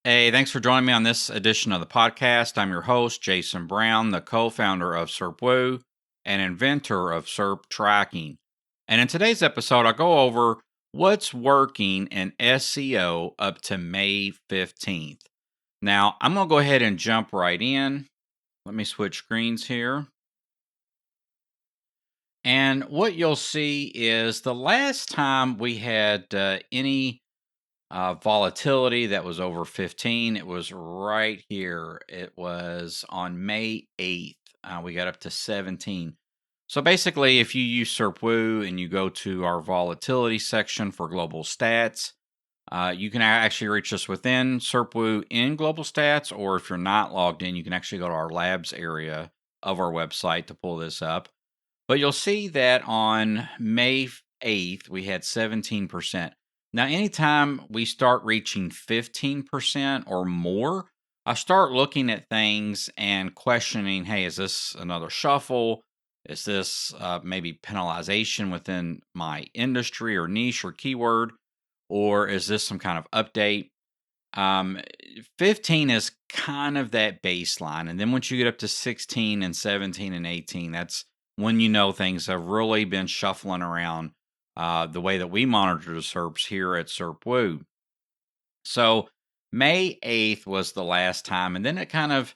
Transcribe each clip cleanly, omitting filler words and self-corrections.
Hey, thanks for joining me on this edition of the podcast. I'm your host, Jason Brown, the co founder of SERPWoo and inventor of SERP tracking. And in today's episode, I'll go over what's working in SEO up to May 15th. Now, I'm going to go ahead and jump right in. Let me switch screens here. And what you'll see is the last time we had any volatility that was over 15. It was right here. It was on May 8th. We got up to 17. So basically, if you use SERPWoo and you go to our volatility section for global stats, you can actually reach us within SERPWoo in global stats, or if you're not logged in, you can actually go to our labs area of our website to pull this up. But you'll see that on May 8th, we had 17%. Now, anytime we start reaching 15% or more, I start looking at things and questioning, hey, is this another shuffle? Is this maybe penalization within my industry or niche or keyword? Or is this some kind of update? Um, 15 is kind of that baseline. And then once you get up to 16 and 17 and 18, that's when you know things have really been shuffling around the way that we monitor the SERPs here at SERPWoo. So May 8th was the last time. And then it kind of,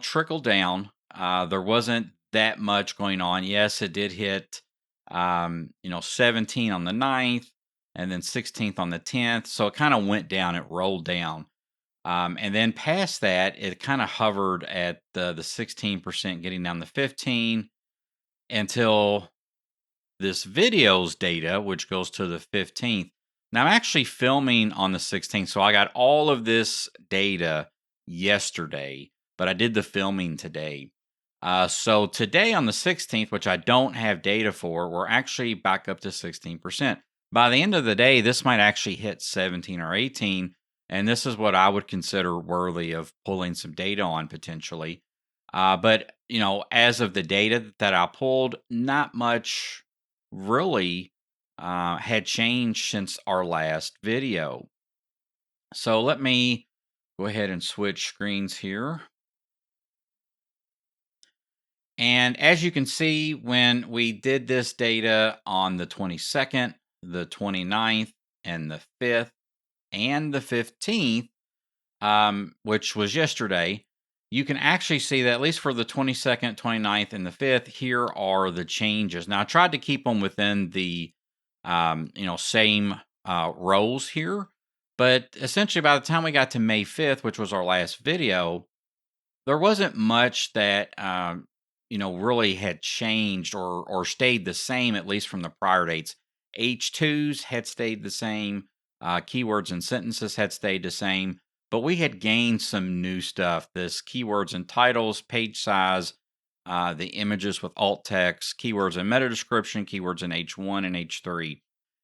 trickled down. There wasn't that much going on. Yes, it did hit, 17 on the 9th and then 16th on the 10th. So it kind of went down, it rolled down. And then past that, it kind of hovered at the 16%, getting down to 15 until this video's data, which goes to the 15th. Now, I'm actually filming on the 16th, so I got all of this data yesterday, but I did the filming today. So today on the 16th, which I don't have data for, we're actually back up to 16%. By the end of the day, this might actually hit 17 or 18, and this is what I would consider worthy of pulling some data on potentially. But, as of the data that I pulled, not much really had changed since our last video. So let me go ahead and switch screens here. And as you can see, when we did this data on the 22nd, the 29th, and the 5th, and the 15th, which was yesterday, you can actually see that at least for the 22nd, 29th, and the 5th, here are the changes. Now, I tried to keep them within the, same rows here, but essentially by the time we got to May 5th, which was our last video, there wasn't much that, really had changed or stayed the same, at least from the prior dates. H2s had stayed the same. Keywords and sentences had stayed the same, but we had gained some new stuff. This keywords and titles, page size, the images with alt text, keywords and meta description, keywords in H1 and H3.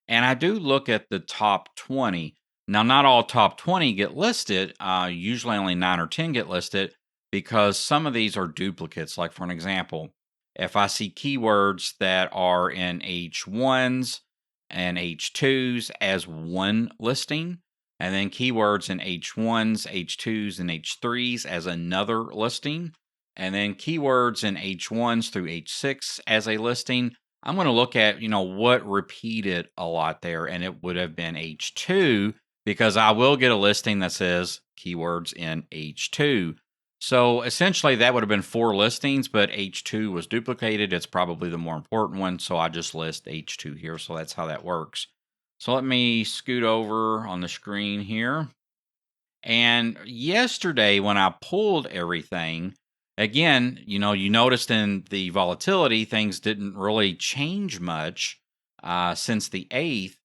And I do look at the top 20. Now, not all top 20 get listed. Usually only 9 or 10 get listed because some of these are duplicates. Like, for an example, if I see keywords that are in H1s and H2s as one listing, and then keywords in H1s, H2s, and H3s as another listing, and then keywords in H1s through H6 as a listing, I'm going to look at, what repeated a lot there, and it would have been H2 because I will get a listing that says keywords in H2. So essentially that would have been 4 listings, but H2 was duplicated. It's probably the more important one, so I just list H2 here. So that's how that works. So let me scoot over on the screen here. And yesterday when I pulled everything, again, you noticed in the volatility, things didn't really change much since the 8th.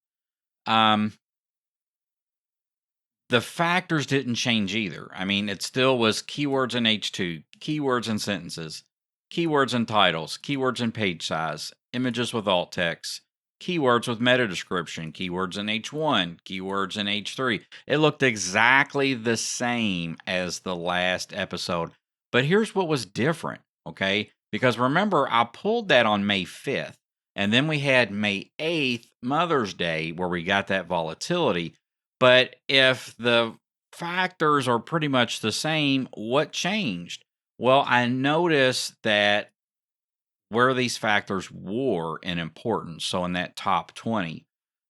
The factors didn't change either. I mean, it still was keywords in H2, keywords and sentences, keywords and titles, keywords and page size, images with alt text, keywords with meta description, keywords in H1, keywords in H3. It looked exactly the same as the last episode. But here's what was different, okay? Because remember, I pulled that on May 5th, and then we had May 8th, Mother's Day, where we got that volatility. But if the factors are pretty much the same. What changed? Well, I noticed that where these factors were in importance. So in that top 20,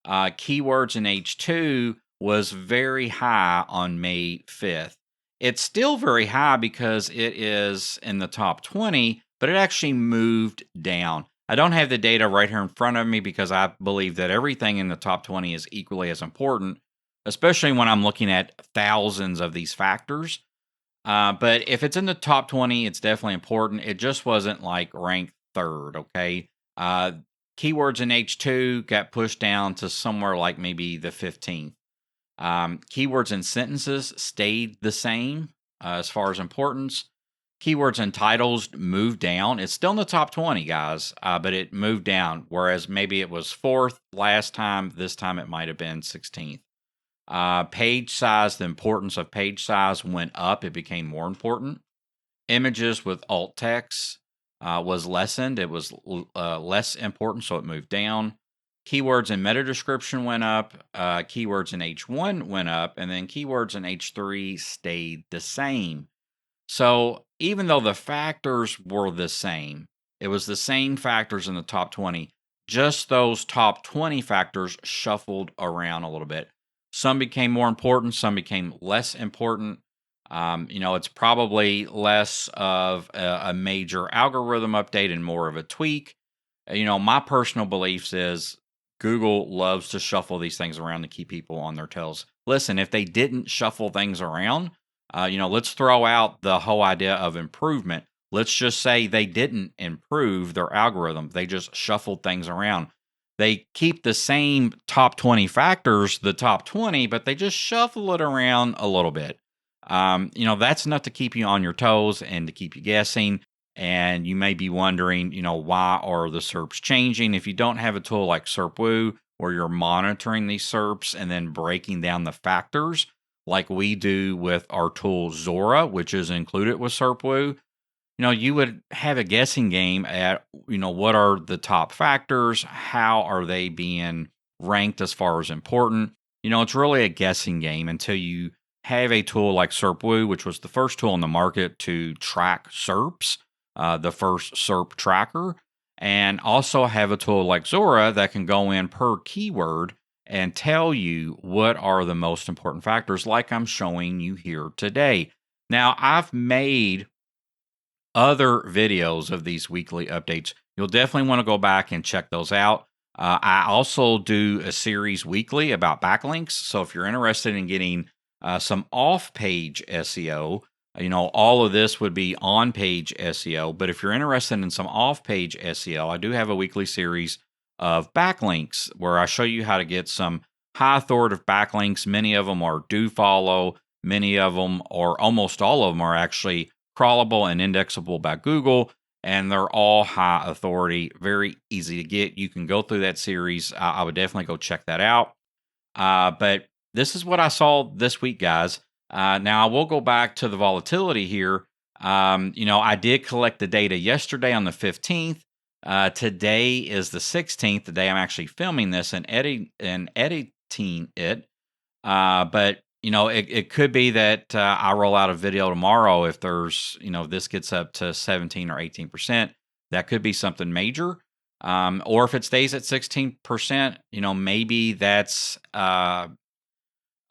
keywords in H2 was very high on May 5th. It's still very high because it is in the top 20, but it actually moved down. I don't have the data right here in front of me because I believe that everything in the top 20 is equally as important, especially when I'm looking at thousands of these factors. But if it's in the top 20, it's definitely important. It just wasn't like ranked third, okay? Uh, Keywords in H2 got pushed down to somewhere like maybe the 15th. Keywords and sentences stayed the same as far as importance. Keywords and titles moved down. It's still in the top 20, guys, but it moved down. Whereas maybe it was fourth last time. This time it might have been 16th. Page size, the importance of page size went up. It became more important. Images with alt text was lessened. It was less important, so it moved down. Keywords and meta description went up. Keywords in H1 went up, and then keywords in H3 stayed the same. So even though the factors were the same, it was the same factors in the top 20. Just those top 20 factors shuffled around a little bit. Some became more important, some became less important. It's probably less of a major algorithm update and more of a tweak. My personal beliefs is Google loves to shuffle these things around to keep people on their toes. Listen, if they didn't shuffle things around, let's throw out the whole idea of improvement. Let's just say they didn't improve their algorithm. They just shuffled things around. They keep the same top 20 factors, the top 20, but they just shuffle it around a little bit. That's enough to keep you on your toes and to keep you guessing. And you may be wondering, why are the SERPs changing? If you don't have a tool like SERPWoo, where you're monitoring these SERPs and then breaking down the factors, like we do with our tool Zora, which is included with SERPWoo, you would have a guessing game at, what are the top factors? How are they being ranked as far as important? It's really a guessing game until you have a tool like SERPWoo, which was the first tool on the market to track SERPs, the first SERP tracker, and also have a tool like Zora that can go in per keyword and tell you what are the most important factors, like I'm showing you here today. Now, I've made other videos of these weekly updates. You'll definitely want to go back and check those out. I also do a series weekly about backlinks. So if you're interested in getting some off-page SEO, all of this would be on-page SEO. But if you're interested in some off-page SEO, I do have a weekly series of backlinks where I show you how to get some high authoritative backlinks. Many of them are do follow. Many of them, or almost all of them, are actually crawlable and indexable by Google, and they're all high authority, very easy to get. You can go through that series. I would definitely go check that out. But this is what I saw this week, guys. Now, I will go back to the volatility here. I did collect the data yesterday on the 15th. Today is the 16th, the day I'm actually filming this and editing it. But it could be that I roll out a video tomorrow if there's, this gets up to 17 or 18%. That could be something major. Or if it stays at 16%, maybe that's a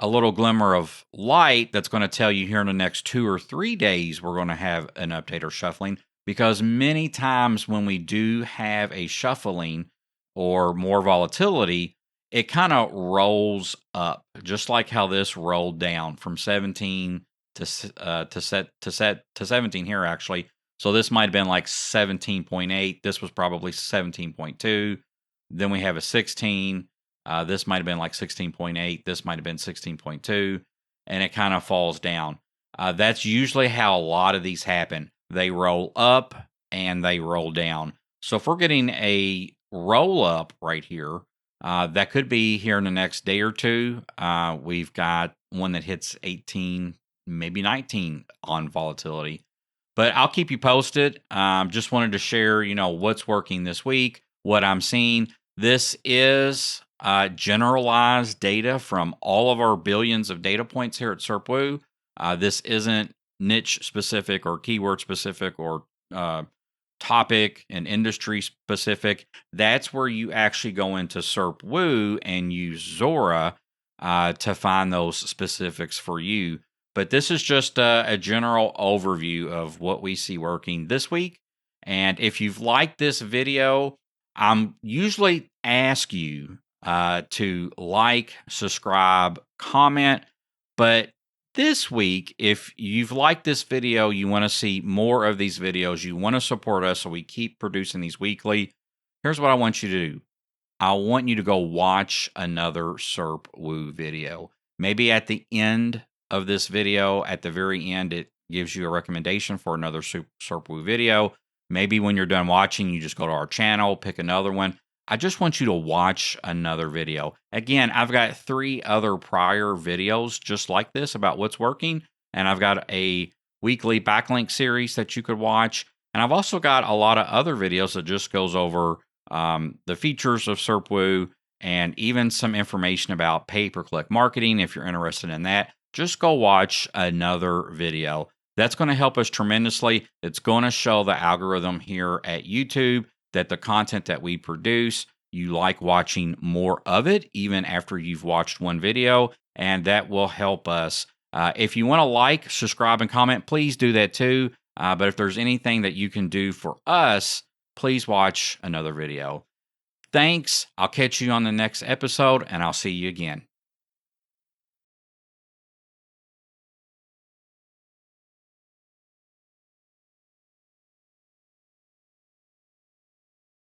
little glimmer of light that's going to tell you here in the next 2 or 3 days we're going to have an update or shuffling. Because many times when we do have a shuffling or more volatility, it kind of rolls up, just like how this rolled down from 17 to 17 here actually. So this might have been like 17.8. This was probably 17.2. Then we have a 16. This might have been like 16.8. This might have been 16.2, and it kind of falls down. That's usually how a lot of these happen. They roll up and they roll down. So if we're getting a roll up right here, that could be here in the next day or two. We've got one that hits 18, maybe 19 on volatility. But I'll keep you posted. Just wanted to share, what's working this week, what I'm seeing. This is generalized data from all of our billions of data points here at SERPWoo. This isn't niche specific or keyword specific or topic and industry specific. That's where you actually go into SERPWoo and use Zora to find those specifics for you. But this is just a general overview of what we see working this week. And if you've liked this video, I'm usually ask you to like, subscribe, comment. But this week, if you've liked this video, you want to see more of these videos, you want to support us so we keep producing these weekly, here's what I want you to do. I want you to go watch another SERPWoo video. Maybe at the end of this video, at the very end, it gives you a recommendation for another SERPWoo video. Maybe when you're done watching, you just go to our channel, pick another one. I just want you to watch another video. Again, I've got 3 other prior videos just like this about what's working, and I've got a weekly backlink series that you could watch. And I've also got a lot of other videos that just goes over the features of SERPWoo and even some information about pay-per-click marketing. If you're interested in that, just go watch another video. That's going to help us tremendously. It's going to show the algorithm here at YouTube that the content that we produce, you like watching more of it, even after you've watched one video, and that will help us. If you want to like, subscribe, and comment, please do that too. But if there's anything that you can do for us, please watch another video. Thanks. I'll catch you on the next episode, and I'll see you again.